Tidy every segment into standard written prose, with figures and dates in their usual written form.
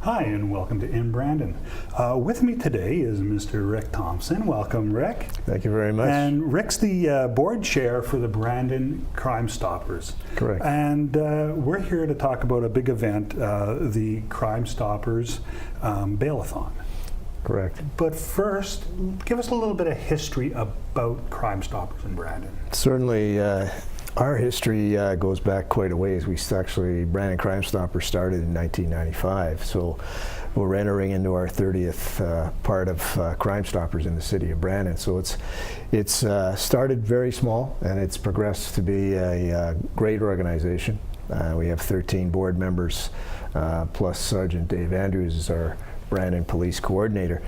Hi, and welcome to In Brandon. With me today is Mr. Rick Thomson. Welcome, Rick. Thank you very much. And Rick's the board chair for the Brandon Crime Stoppers. Correct. And we're here to talk about a big event, the Crime Stoppers Bail-A-Thon. Correct. But first, give us a little bit of history about Crime Stoppers in Brandon. Certainly, our history goes back quite a ways. Brandon Crime Stoppers started in 1995, so we're entering into our 30th part of Crime Stoppers in the city of Brandon. So it's started very small, and it's progressed to be a great organization. We have 13 board members, plus Sergeant Dave Andrews is our Brandon Police Coordinator.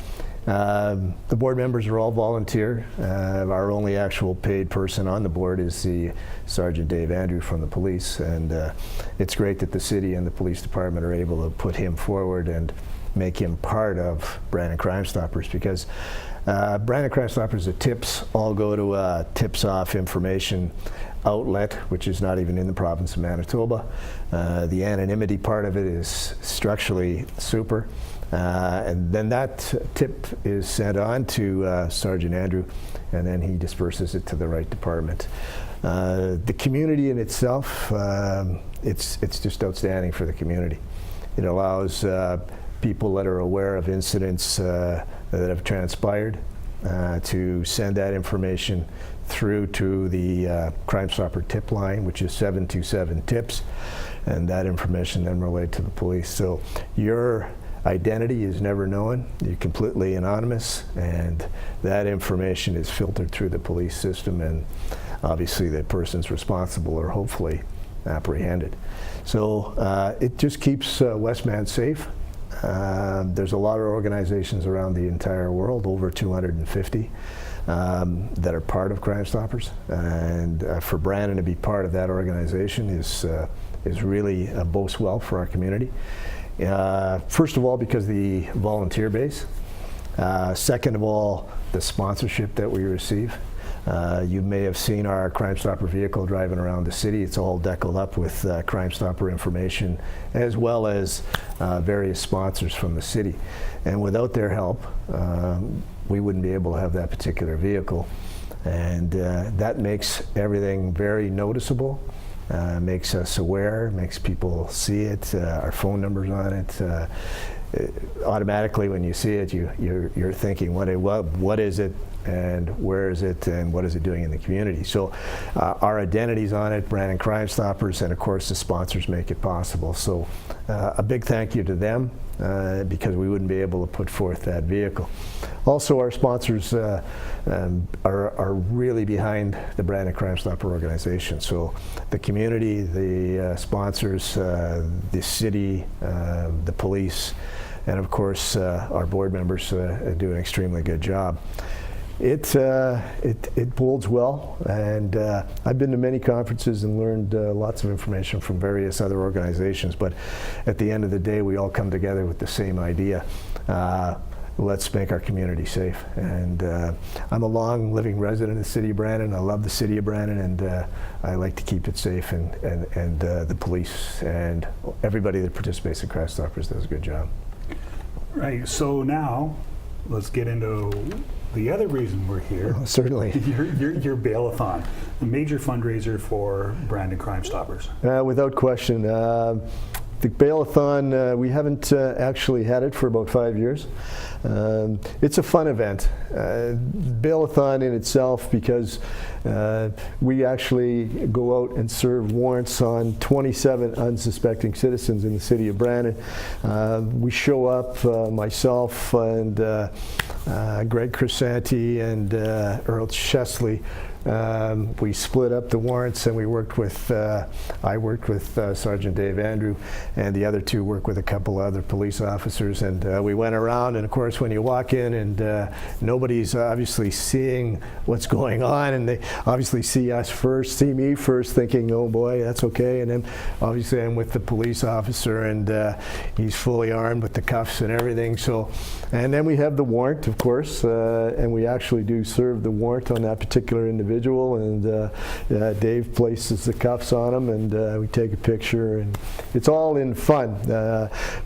The board members are all volunteer. Our only actual paid person on the board is the Sergeant Dave Andrews from the police, and it's great that the city and the police department are able to put him forward and make him part of Brandon Crime Stoppers, because Brandon Crime Stoppers, the tips all go to a tips off information outlet, which is not even in the province of Manitoba. The anonymity part of it is structurally super. And then that tip is sent on to Sergeant Andrew, and then he disperses it to the right department. The community in itself, it's just outstanding for the community. It allows people that are aware of incidents that have transpired to send that information through to the Crime Stopper tip line, which is 727 tips, and that information then relayed to the police. So your identity is never known. You're completely anonymous, and that information is filtered through the police system, and obviously the persons responsible are hopefully apprehended. So it just keeps Westman safe. There's a lot of organizations around the entire world, over 250, that are part of Crime Stoppers, and for Brandon to be part of that organization is really bodes well for our community. First of all, because the volunteer base. Second of all, the sponsorship that we receive. You may have seen our Crime Stopper vehicle driving around the city. It's all deckled up with Crime Stopper information, as well as various sponsors from the city. And without their help, we wouldn't be able to have that particular vehicle. And that makes everything very noticeable. Makes us aware, makes people see it, our phone number's on it. Automatically when you see it, you're thinking, what is it, and where is it, and what is it doing in the community? So our identity's on it, Brandon Crime Stoppers, and of course the sponsors make it possible. So a big thank you to them, because we wouldn't be able to put forth that vehicle. Also, our sponsors are really behind the Brandon Crime Stopper organization. So the community, the sponsors, the city, the police, and of course our board members do an extremely good job. It bodes well, and I've been to many conferences and learned lots of information from various other organizations, but at the end of the day we all come together with the same idea. Let's make our community safe. And I'm a long living resident of the city of Brandon. I love the city of Brandon, and I like to keep it safe, and the police and everybody that participates in Crime Stoppers does a good job. Right, so now let's get into the other reason we're here. Oh, certainly. Your Bail-A-Thon, a major fundraiser for Brandon Crime Stoppers. Without question. The Bail-A-Thon, we haven't actually had it for about 5 years. It's a fun event. Bail-A-Thon in itself, because we actually go out and serve warrants on 27 unsuspecting citizens in the city of Brandon. We show up, myself and Greg Crisanti and Earl Chesley. We split up the warrants, and we worked with, I worked with Sergeant Dave Andrews, and the other two worked with a couple other police officers, and we went around, and of course when you walk in and nobody's obviously seeing what's going on, and they obviously see us first, see me first, thinking, oh boy, that's okay, and then obviously I'm with the police officer, and he's fully armed with the cuffs and everything. So, and then we have the warrant, of course, and we actually do serve the warrant on that particular individual. individual, and Dave places the cuffs on him, and we take a picture, and it's all in fun.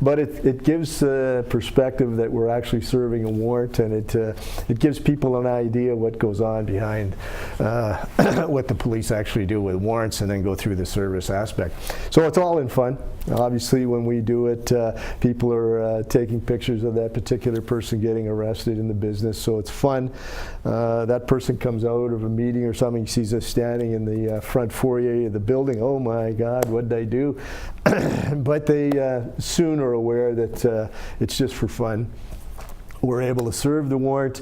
But it gives perspective that we're actually serving a warrant, and it gives people an idea what goes on behind what the police actually do with warrants, and then go through the service aspect. So it's all in fun. Obviously, when we do it, people are taking pictures of that particular person getting arrested in the business, so it's fun. That person comes out of a meeting or something, sees us standing in the front foyer of the building. Oh my God, what did I do? But they soon are aware that it's just for fun. We're able to serve the warrant.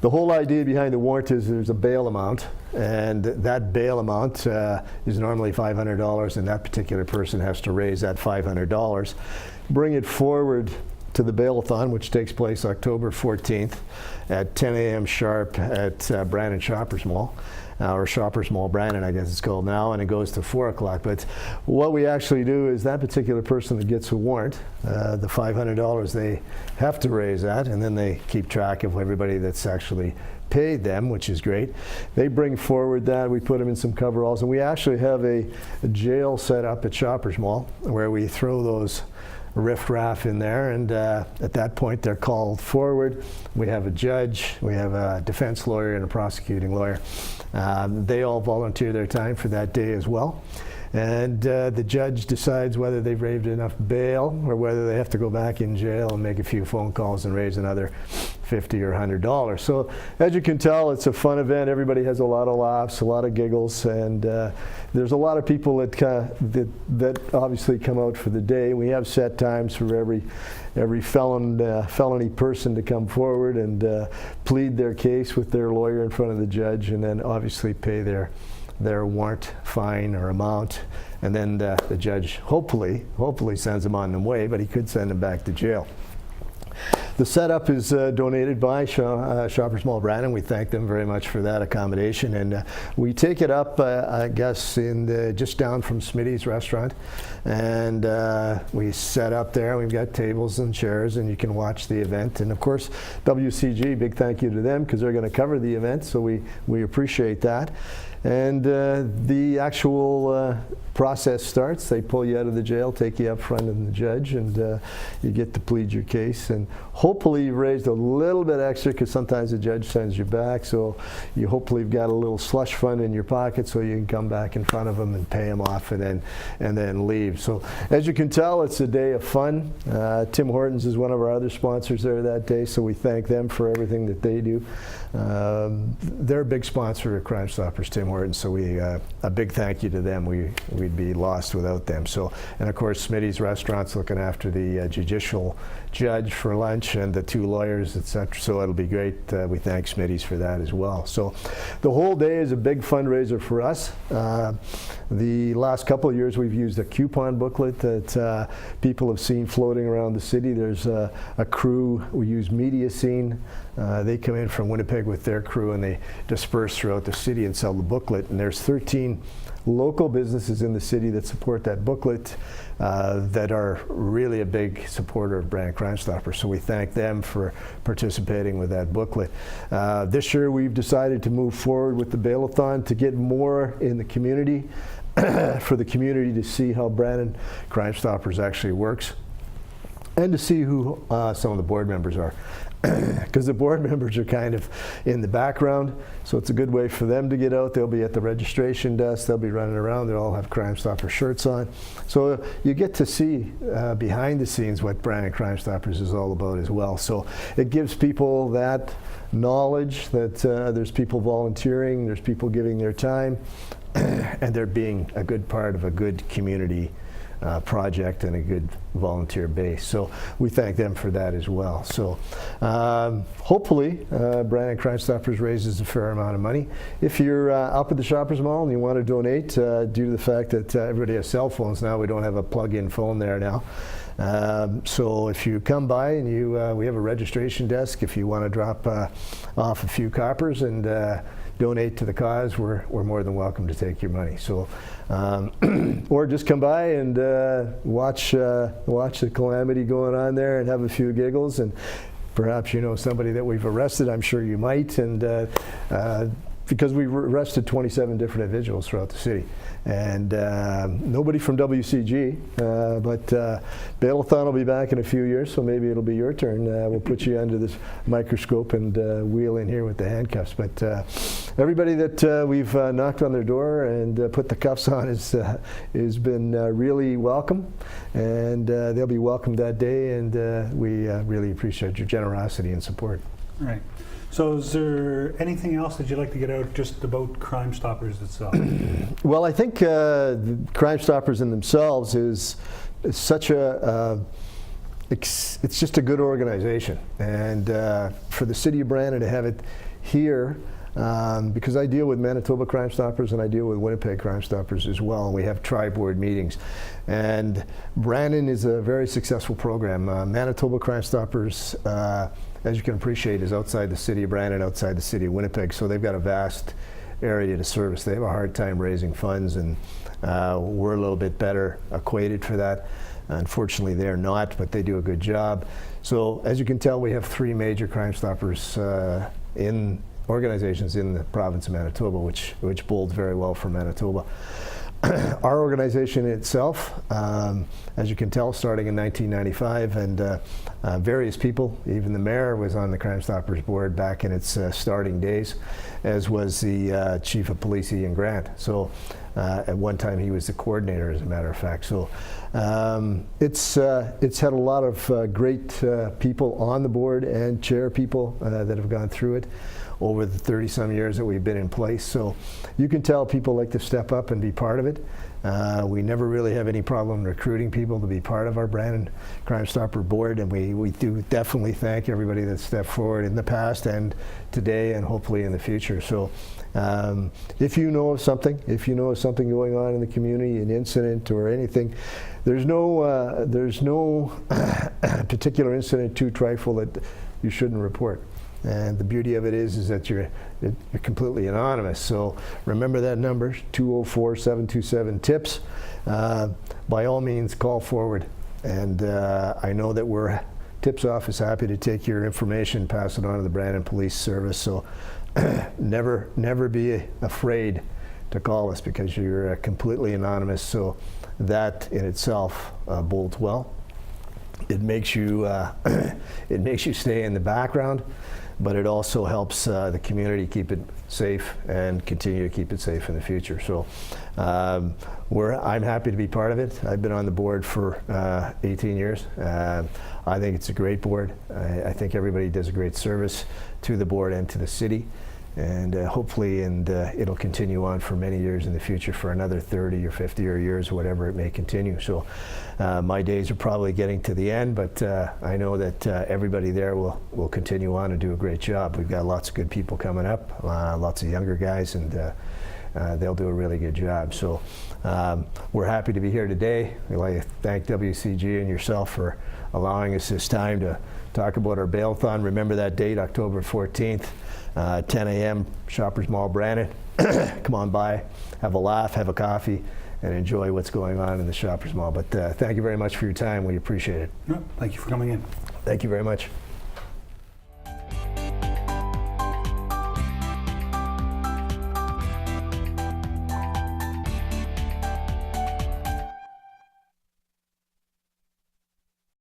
The whole idea behind the warrant is there's a bail amount, and that bail amount is normally $500, and that particular person has to raise that $500, bring it forward to the Bail-A-Thon, which takes place October 14th at 10 a.m. sharp at Brandon Shoppers Mall, or Shoppers Mall Brandon, I guess it's called now, and it goes to 4 o'clock. But what we actually do is that particular person that gets a warrant, the $500, they have to raise that, and then they keep track of everybody that's actually paid them, which is great. They bring forward that, we put them in some coveralls, and we actually have a jail set up at Shoppers Mall where we throw those riff-raff in there, and at that point they're called forward. We have a judge, we have a defense lawyer, and a prosecuting lawyer. They all volunteer their time for that day as well. And the judge decides whether they've raised enough bail or whether they have to go back in jail and make a few phone calls and raise another $50 or $100. So as you can tell, it's a fun event. Everybody has a lot of laughs, a lot of giggles, and there's a lot of people that obviously come out for the day. We have set times for every felony person to come forward and plead their case with their lawyer in front of the judge, and then obviously pay their warrant fine or amount, and then the judge hopefully sends them on their way, but he could send them back to jail. The setup is donated by Shoppers Mall Brandon. We thank them very much for that accommodation, and we take it up, I guess, in just down from Smitty's restaurant, and we set up there. We've got tables and chairs, and you can watch the event. And of course, WCG, big thank you to them because they're going to cover the event, so we appreciate that. And the actual process starts. They pull you out of the jail, take you up front of the judge, and you get to plead your case. And hopefully you've raised a little bit extra, because sometimes the judge sends you back. So you hopefully have got a little slush fund in your pocket so you can come back in front of them and pay them off and then leave. So as you can tell, it's a day of fun. Tim Hortons is one of our other sponsors there that day, so we thank them for everything that they do. They're a big sponsor of Crime Stoppers, Tim Hortons, so a big thank you to them. We'd be lost without them. So, and of course, Smitty's Restaurant's looking after the judicial judge for lunch and the two lawyers, etc. So it'll be great. We thank Smitty's for that as well. So the whole day is a big fundraiser for us. The last couple of years we've used a coupon booklet that people have seen floating around the city. There's a crew, we use Media Scene. They come in from Winnipeg with their crew, and they disperse throughout the city and sell the booklet. And there's 13 local businesses in the city that support that booklet that are really a big supporter of Brandon Crime Stoppers. So we thank them for participating with that booklet. This year we've decided to move forward with the Bail-A-Thon to get more in the community, for the community to see how Brandon Crime Stoppers actually works, and to see who some of the board members are. Because the board members are kind of in the background, so it's a good way for them to get out. They'll be at the registration desk, they'll be running around, they'll all have Crime Stopper shirts on. So you get to see behind the scenes what Brandon Crime Stoppers is all about as well. So it gives people that knowledge that there's people volunteering, there's people giving their time, and they're being a good part of a good community project and a good volunteer base. So we thank them for that as well. So hopefully Brandon Crime Stoppers raises a fair amount of money. If you're up at the Shoppers Mall and you want to donate, due to the fact that everybody has cell phones now, we don't have a plug-in phone there now. So if you come by and we have a registration desk, if you want to drop off a few coppers and donate to the cause, we're more than welcome to take your money. So, or just come by and watch the calamity going on there and have a few giggles. And perhaps you know somebody that we've arrested. I'm sure you might. And because we arrested 27 different individuals throughout the city. And nobody from WCG, but Bail-A-Thon will be back in a few years, so maybe it'll be your turn. We'll put you under this microscope and wheel in here with the handcuffs. But everybody that we've knocked on their door and put the cuffs on has been really welcome, and they'll be welcomed that day, and we really appreciate your generosity and support. Right. So is there anything else that you'd like to get out just about Crime Stoppers itself? Well, I think the Crime Stoppers in themselves is such it's just a good organization. And for the city of Brandon to have it here, because I deal with Manitoba Crime Stoppers and I deal with Winnipeg Crime Stoppers as well, and we have tri-board meetings. And Brandon is a very successful program. Manitoba Crime Stoppers, as you can appreciate, is outside the city of Brandon, outside the city of Winnipeg, so they've got a vast area to service. They have a hard time raising funds, and we're a little bit better acquainted for that. Unfortunately, they're not, but they do a good job. So as you can tell, we have 3 major Crime Stoppers in organizations in the province of Manitoba, which bodes very well for Manitoba. Our organization itself, as you can tell, starting in 1995, and various people, even the mayor was on the Crime Stoppers board back in its starting days, as was the chief of police, Ian Grant. So at one time he was the coordinator, as a matter of fact. So it's had a lot of great people on the board and chair people that have gone through it over the 30-some years that we've been in place. So you can tell people like to step up and be part of it. We never really have any problem recruiting people to be part of our Brandon Crime Stopper board, and we do definitely thank everybody that stepped forward in the past and today and hopefully in the future. So if you know of something, going on in the community, an incident or anything, there's no particular incident too trifle that you shouldn't report. And the beauty of it is that you're completely anonymous. So remember that number, 204-727-TIPS. By all means, call forward. And I know that TIPS office happy to take your information, pass it on to the Brandon Police Service. So never be afraid to call us, because you're completely anonymous. So that in itself bodes well. It makes you stay in the background, but it also helps the community keep it safe and continue to keep it safe in the future. So I'm happy to be part of it. I've been on the board for 18 years. I think it's a great board. I think everybody does a great service to the board and to the city. And hopefully, it'll continue on for many years in the future, for another 30 or 50 or years, or whatever it may continue. So my days are probably getting to the end, but I know that everybody there will continue on and do a great job. We've got lots of good people coming up, lots of younger guys, and they'll do a really good job. So we're happy to be here today. We'd like to thank WCG and yourself for allowing us this time to talk about our Bail-A-Thon. Remember that date, October 14th. 10 a.m., Shoppers Mall, Brandon. Come on by, have a laugh, have a coffee, and enjoy what's going on in the Shoppers Mall. But thank you very much for your time. We appreciate it. No, thank you for coming in. Thank you very much.